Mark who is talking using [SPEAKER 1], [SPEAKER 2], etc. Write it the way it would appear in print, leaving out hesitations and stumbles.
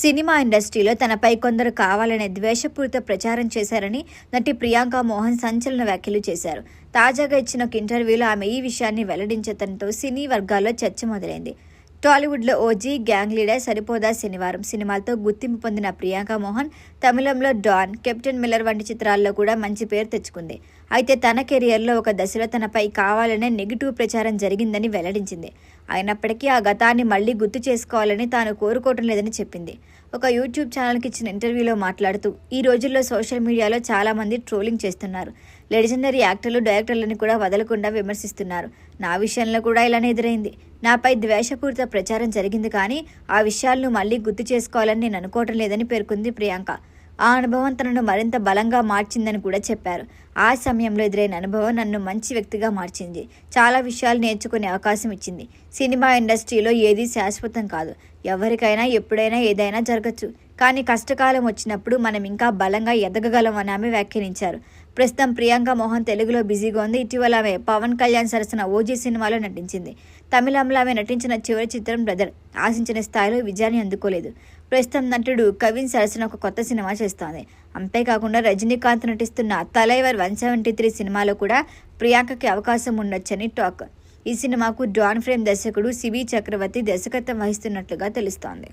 [SPEAKER 1] Cinema ఇండస్ట్రీలో తనపై కొందరు కావాలనే ద్వేషపూరిత ప్రచారం చేశారని నటి ప్రియాంక మోహన్ సంచలన వ్యాఖ్యలు చేశారు. తాజాగా ఇచ్చిన ఒక ఇంటర్వ్యూలో ఆమె ఈ విషయాన్ని వెల్లడించడంతో సినీ వర్గాల్లో చర్చ మొదలైంది. టాలీవుడ్లో ఓజీ, గ్యాంగ్ లీడర్, సరిపోదా, శనివారం సినిమాలతో గుర్తింపు పొందిన ప్రియాంక మోహన్ తమిళంలో డాన్, కెప్టెన్ మిల్లర్ వంటి చిత్రాల్లో కూడా మంచి పేరు తెచ్చుకుంది. అయితే తన కెరియర్లో ఒక దశలో తనపై కావాలనే నెగిటివ్ ప్రచారం జరిగిందని వెల్లడించింది. అయినప్పటికీ ఆ గతాన్ని మళ్లీ గుర్తు చేసుకోవాలని తాను కోరుకోవటం లేదని చెప్పింది. ఒక యూట్యూబ్ ఛానల్కి ఇచ్చిన ఇంటర్వ్యూలో మాట్లాడుతూ, ఈ రోజుల్లో సోషల్ మీడియాలో చాలా మంది ట్రోలింగ్ చేస్తున్నారు. లెజెండరీ యాక్టర్లు, డైరెక్టర్లను కూడా వదలకుండా విమర్శిస్తున్నారు. నా విషయంలో కూడా ఇలానే ఎదురైంది. నాపై ద్వేషపూరిత ప్రచారం జరిగింది, కానీ ఆ విషయాలను మళ్లీ గుర్తు చేసుకోవాలని నేను అనుకోవటం లేదని పేర్కొంది ప్రియాంక. ఆ అనుభవం తనను మరింత బలంగా మార్చిందని కూడా చెప్పారు. ఆ సమయంలో ఎదురైన అనుభవం నన్ను మంచి వ్యక్తిగా మార్చింది. చాలా విషయాలు నేర్చుకునే అవకాశం ఇచ్చింది. సినిమా ఇండస్ట్రీలో ఏదీ శాశ్వతం కాదు. ఎవరికైనా ఎప్పుడైనా ఏదైనా జరగచ్చు. కానీ కష్టకాలం వచ్చినప్పుడు మనం ఇంకా బలంగా ఎదగగలం అని ఆమె వ్యాఖ్యానించారు. ప్రస్తుతం ప్రియాంక మోహన్ తెలుగులో బిజీగా ఉంది. ఇటీవల ఆమె పవన్ కళ్యాణ్ సరసన ఓజీ సినిమాలో నటించింది. తమిళంలో ఆమె నటించిన చివరి చిత్రం బ్రదర్ ఆశించిన స్థాయిలో విజయాన్ని అందుకోలేదు. ప్రస్తుతం నటుడు కవిన్ సరసన ఒక కొత్త సినిమా చేస్తోంది. అంతేకాకుండా రజనీకాంత్ నటిస్తున్న తలైవర్ 173 సినిమాలో కూడా ప్రియాంకకి అవకాశం ఉండొచ్చని టాక్. ఈ సినిమాకు డాన్ ఫ్రేమ్ దర్శకుడు సివి చక్రవర్తి దర్శకత్వం వహిస్తున్నట్లుగా తెలుస్తోంది.